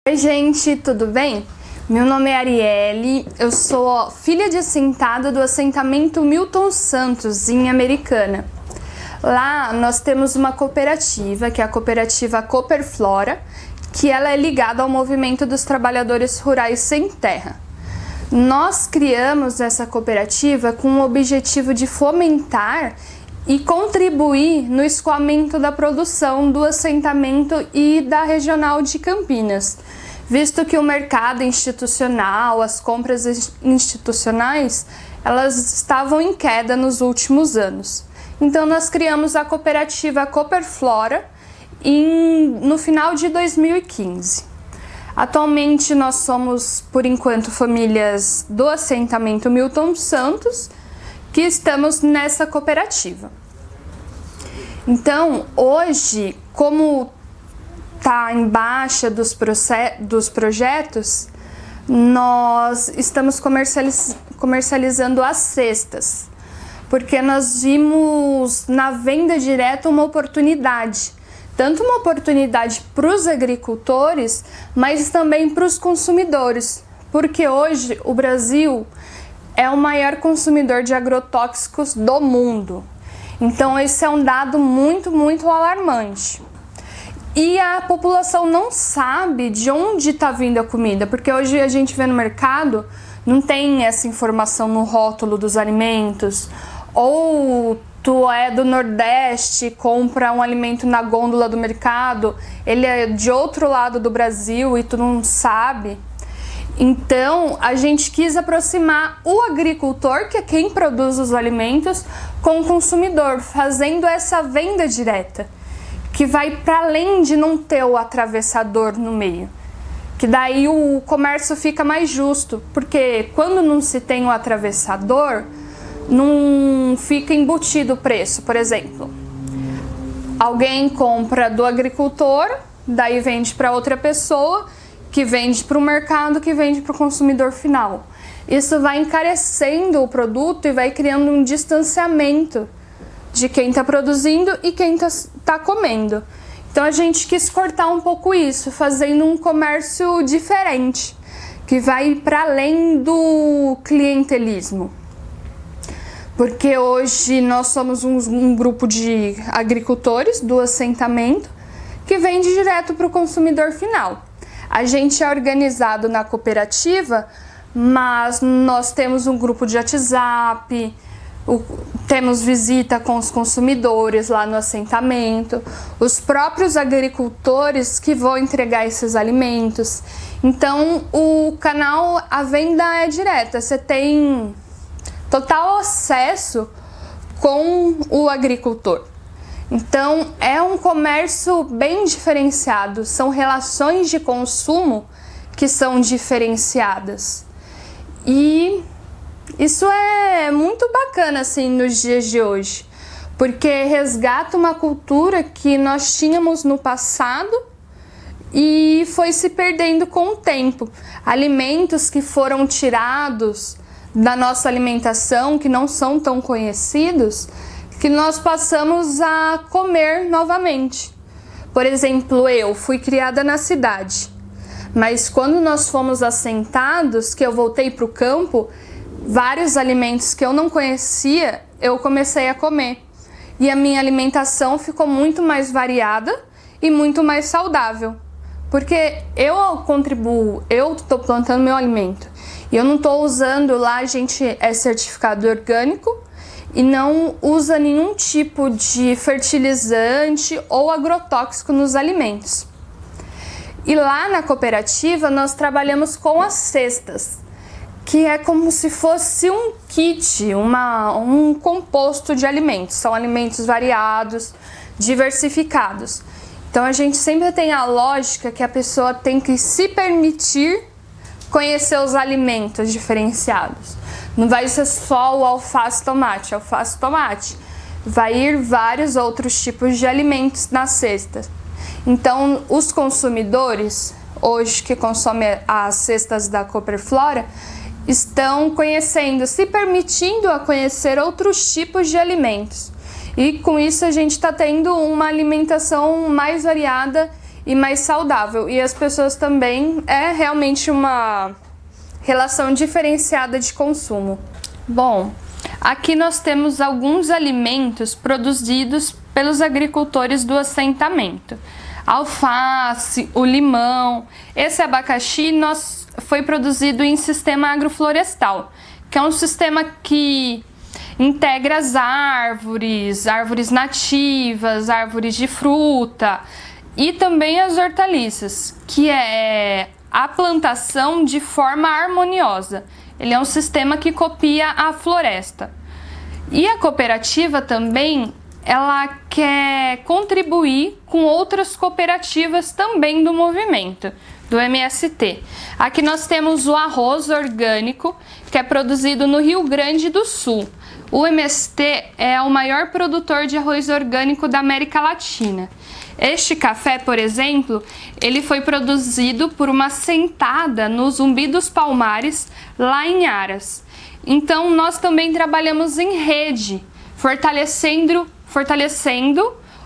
Oi gente, tudo bem? Meu nome é Arielle, eu sou filha de assentado do assentamento Milton Santos, em Americana. Lá nós temos uma cooperativa, que é a cooperativa Cooperflora, que ela é ligada ao movimento dos trabalhadores rurais sem terra. Nós criamos essa cooperativa com o objetivo de fomentar e contribuir no escoamento da produção do assentamento e da regional de Campinas, visto que o mercado institucional, as compras institucionais, elas estavam em queda nos últimos anos. Então nós criamos a cooperativa Cooperflora no final de 2015. Atualmente nós somos, por enquanto, famílias do assentamento Milton Santos, que estamos nessa cooperativa. Então, hoje, como está em baixa dos projetos, nós estamos comercializando as cestas, porque nós vimos na venda direta uma oportunidade, tanto uma oportunidade para os agricultores, mas também para os consumidores, porque hoje o Brasil é o maior consumidor de agrotóxicos do mundo. Então esse é um dado muito alarmante. E a população não sabe de onde está vindo a comida, porque hoje a gente vê no mercado, não tem essa informação no rótulo dos alimentos, ou tu é do Nordeste, compra um alimento na gôndola do mercado, ele é de outro lado do Brasil e tu não sabe. Então, a gente quis aproximar o agricultor, que é quem produz os alimentos, com o consumidor, fazendo essa venda direta, que vai para além de não ter o atravessador no meio. Que daí o comércio fica mais justo, porque quando não se tem o atravessador, não fica embutido o preço. Por exemplo, alguém compra do agricultor, daí vende para outra pessoa, que vende para o mercado, que vende para o consumidor final. Isso vai encarecendo o produto e vai criando um distanciamento de quem está produzindo e quem está comendo. Então a gente quis cortar um pouco isso, fazendo um comércio diferente, que vai para além do clientelismo. Porque hoje nós somos um grupo de agricultores do assentamento que vende direto para o consumidor final. A gente é organizado na cooperativa, mas nós temos um grupo de WhatsApp, temos visita com os consumidores lá no assentamento, os próprios agricultores que vão entregar esses alimentos. Então o canal, a venda é direta, você tem total acesso com o agricultor. Então é um comércio bem diferenciado, são relações de consumo que são diferenciadas. E isso é muito bacana assim nos dias de hoje, porque resgata uma cultura que nós tínhamos no passado e foi se perdendo com o tempo. Alimentos que foram tirados da nossa alimentação, que não são tão conhecidos, que nós passamos a comer novamente. Por exemplo, eu fui criada na cidade, mas quando nós fomos assentados, que eu voltei para o campo, vários alimentos que eu não conhecia, eu comecei a comer. E a minha alimentação ficou muito mais variada e muito mais saudável. Porque eu contribuo, eu estou plantando meu alimento. E eu não estou usando, lá a gente é certificado orgânico e não usa nenhum tipo de fertilizante ou agrotóxico nos alimentos. E lá na cooperativa nós trabalhamos com as cestas, que é como se fosse um kit, um composto de alimentos. São alimentos variados, diversificados. Então a gente sempre tem a lógica que a pessoa tem que se permitir conhecer os alimentos diferenciados. Não vai ser só o alface-tomate. Alface-tomate vai ir vários outros tipos de alimentos na cesta. Então os consumidores, hoje que consomem as cestas da Cooperflora, estão conhecendo, se permitindo a conhecer outros tipos de alimentos. E com isso a gente está tendo uma alimentação mais variada e mais saudável. E as pessoas também, é realmente uma relação diferenciada de consumo. Bom, aqui nós temos alguns alimentos produzidos pelos agricultores do assentamento. Alface, o limão. Esse abacaxi foi produzido em sistema agroflorestal, que é um sistema que integra as árvores nativas, árvores de fruta e também as hortaliças, que é a plantação de forma harmoniosa. Ele é um sistema que copia a floresta. E a cooperativa também, ela quer contribuir com outras cooperativas também do movimento, do MST. Aqui nós temos o arroz orgânico, que é produzido no Rio Grande do Sul. O MST é o maior produtor de arroz orgânico da América Latina. Este café, por exemplo, ele foi produzido por uma assentada no Zumbi dos Palmares, lá em Aras. Então, nós também trabalhamos em rede, fortalecendo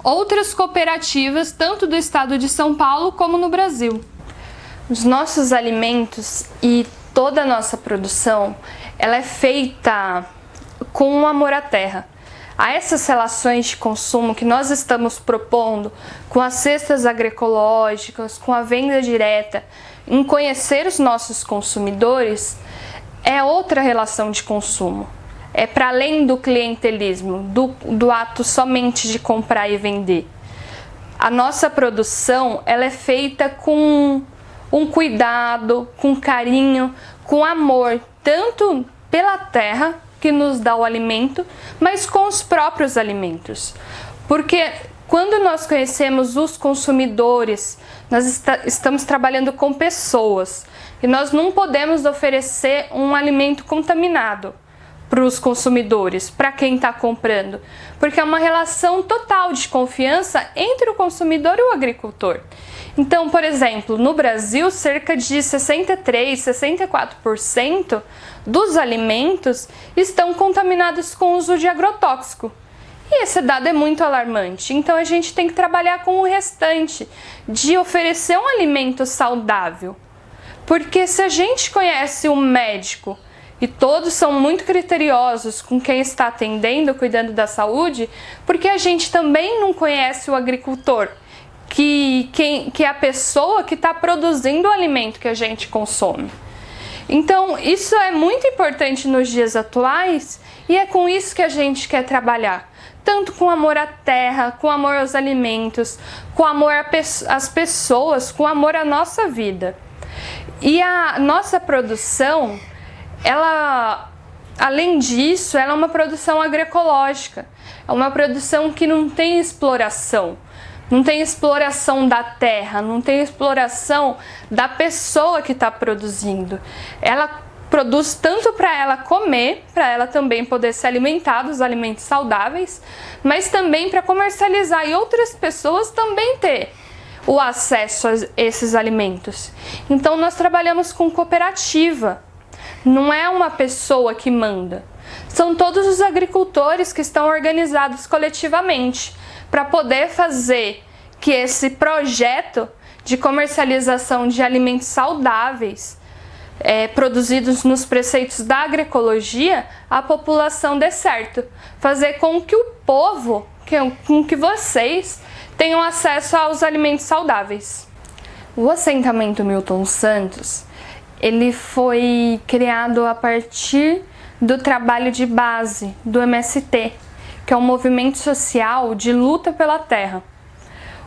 outras cooperativas, tanto do estado de São Paulo como no Brasil. Os nossos alimentos e toda a nossa produção, ela é feita com um amor à terra. A essas relações de consumo que nós estamos propondo, com as cestas agroecológicas, com a venda direta, em conhecer os nossos consumidores, é outra relação de consumo. É para além do clientelismo, do ato somente de comprar e vender. A nossa produção, ela é feita com um cuidado, com carinho, com amor, tanto pela terra, que nos dá o alimento, mas com os próprios alimentos. Porque quando nós conhecemos os consumidores, nós estamos trabalhando com pessoas e nós não podemos oferecer um alimento contaminado para os consumidores, para quem está comprando, porque é uma relação total de confiança entre o consumidor e o agricultor. Então, por exemplo, no Brasil, cerca de 64% dos alimentos estão contaminados com o uso de agrotóxico. E esse dado é muito alarmante. Então, a gente tem que trabalhar com o restante, de oferecer um alimento saudável. Porque se a gente conhece um médico e todos são muito criteriosos com quem está atendendo, cuidando da saúde, porque a gente também não conhece o agricultor, que é a pessoa que está produzindo o alimento que a gente consome. Então, isso é muito importante nos dias atuais e é com isso que a gente quer trabalhar. Tanto com amor à terra, com amor aos alimentos, com amor às pessoas, com amor à nossa vida. E a nossa produção, ela, além disso, ela é uma produção agroecológica. É uma produção que não tem exploração. Não tem exploração da terra, não tem exploração da pessoa que está produzindo. Ela produz tanto para ela comer, para ela também poder se alimentar dos alimentos saudáveis, mas também para comercializar e outras pessoas também ter o acesso a esses alimentos. Então nós trabalhamos com cooperativa, não é uma pessoa que manda. São todos os agricultores que estão organizados coletivamente para poder fazer que esse projeto de comercialização de alimentos saudáveis, produzidos nos preceitos da agroecologia, a população dê certo. Fazer com que o povo, com que vocês tenham acesso aos alimentos saudáveis. O assentamento Milton Santos, ele foi criado a partir do trabalho de base do MST, que é um movimento social de luta pela terra.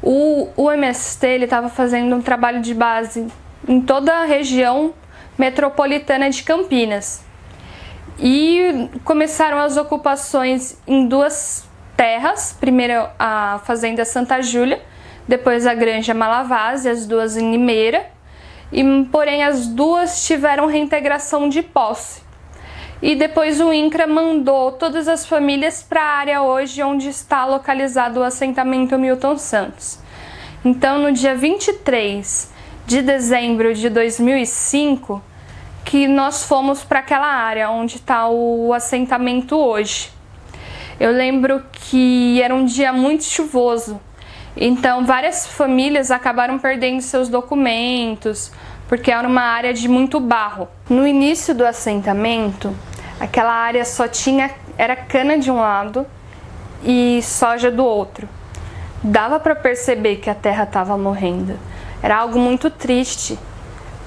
O MST estava fazendo um trabalho de base em toda a região metropolitana de Campinas. E começaram as ocupações em duas terras, primeiro a Fazenda Santa Júlia, depois a Granja Malavase, as duas em Limeira, porém as duas tiveram reintegração de posse. E depois o INCRA mandou todas as famílias para a área hoje onde está localizado o assentamento Milton Santos. Então, no dia 23 de dezembro de 2005, que nós fomos para aquela área onde está o assentamento hoje. Eu lembro que era um dia muito chuvoso Então, várias famílias acabaram perdendo seus documentos, porque era uma área de muito barro. No início do assentamento, aquela área era cana de um lado e soja do outro. Dava para perceber que a terra estava morrendo. Era algo muito triste,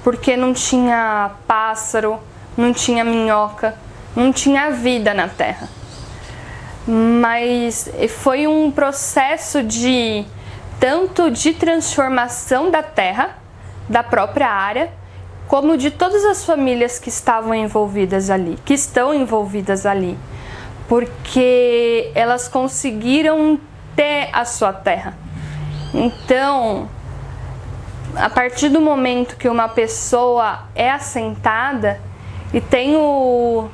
porque não tinha pássaro, não tinha minhoca, não tinha vida na terra. Mas foi um processo tanto de transformação da terra, da própria área, como de todas as famílias que estavam envolvidas ali, que estão envolvidas ali, porque elas conseguiram ter a sua terra. Então, a partir do momento que uma pessoa é assentada e tem o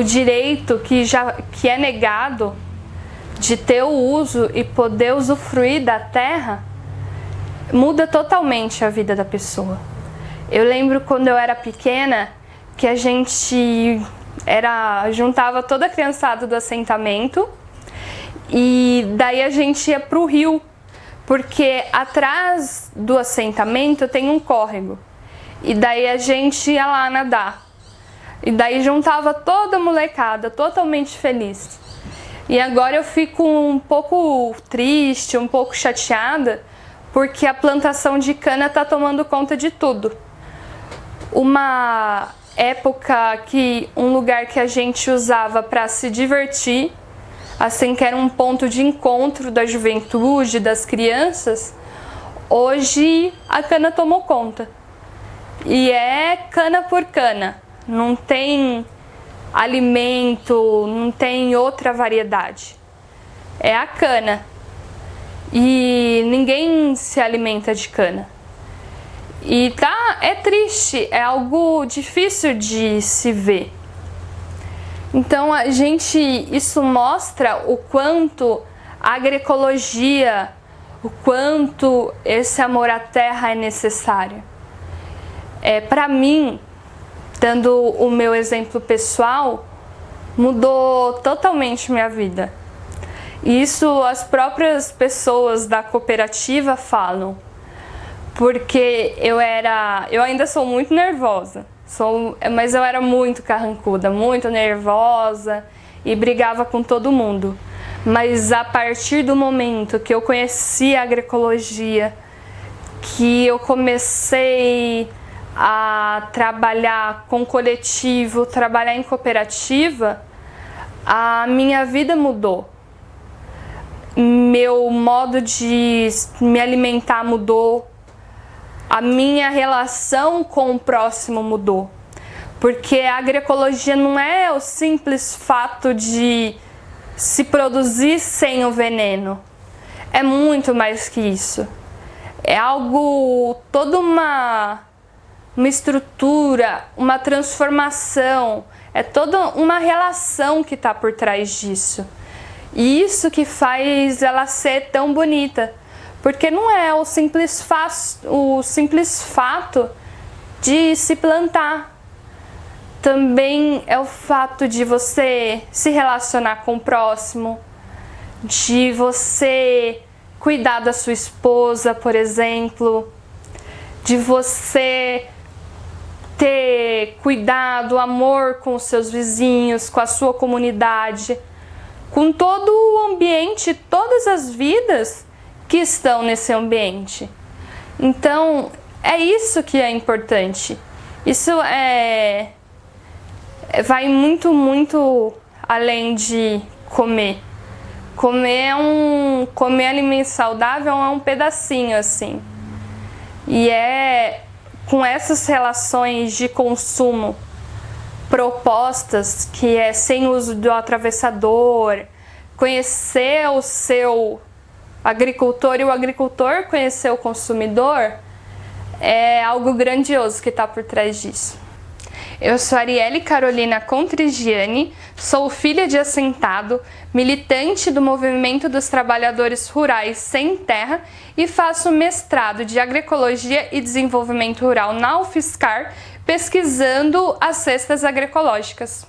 direito que é negado de ter o uso e poder usufruir da terra, muda totalmente a vida da pessoa. Eu lembro quando eu era pequena que a gente juntava toda a criançada do assentamento e daí a gente ia pro rio, porque atrás do assentamento tem um córrego e daí a gente ia lá nadar. E daí juntava toda a molecada, totalmente feliz. E agora eu fico um pouco triste, um pouco chateada, porque a plantação de cana está tomando conta de tudo. Uma época um lugar que a gente usava para se divertir, assim que era um ponto de encontro da juventude, das crianças, hoje a cana tomou conta. E é cana por cana. Não tem alimento, não tem outra variedade. É a cana. E ninguém se alimenta de cana. E é triste, é algo difícil de se ver. Então isso mostra o quanto a agroecologia, o quanto esse amor à terra é necessário. Para mim, dando o meu exemplo pessoal, mudou totalmente minha vida. Isso as próprias pessoas da cooperativa falam, porque eu ainda sou muito nervosa, mas eu era muito carrancuda, muito nervosa e brigava com todo mundo. Mas a partir do momento que eu conheci a agroecologia, que eu comecei a trabalhar com coletivo, trabalhar em cooperativa, a minha vida mudou. Meu modo de me alimentar mudou. A minha relação com o próximo mudou. Porque a agroecologia não é o simples fato de se produzir sem o veneno. É muito mais que isso. É algo, toda uma estrutura, uma transformação, é toda uma relação que está por trás disso. E isso que faz ela ser tão bonita, porque não é o simples fato de se plantar. Também é o fato de você se relacionar com o próximo, de você cuidar da sua esposa, por exemplo, de você ter cuidado, amor com os seus vizinhos, com a sua comunidade, com todo o ambiente, todas as vidas que estão nesse ambiente. Então, é isso que é importante. Isso vai muito, muito além de comer. Comer alimento saudável é um pedacinho assim. E com essas relações de consumo propostas, que é sem uso do atravessador, conhecer o seu agricultor e o agricultor conhecer o consumidor, é algo grandioso que está por trás disso. Eu sou Arielle Carolina Contrigiani, sou filha de assentado, militante do Movimento dos Trabalhadores Rurais Sem Terra e faço mestrado de Agroecologia e Desenvolvimento Rural na UFSCar, pesquisando as cestas agroecológicas.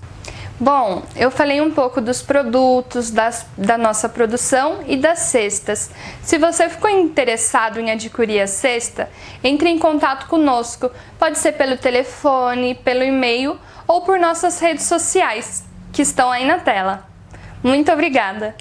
Bom, eu falei um pouco dos produtos, da nossa produção e das cestas. Se você ficou interessado em adquirir a cesta, entre em contato conosco. Pode ser pelo telefone, pelo e-mail ou por nossas redes sociais, que estão aí na tela. Muito obrigada!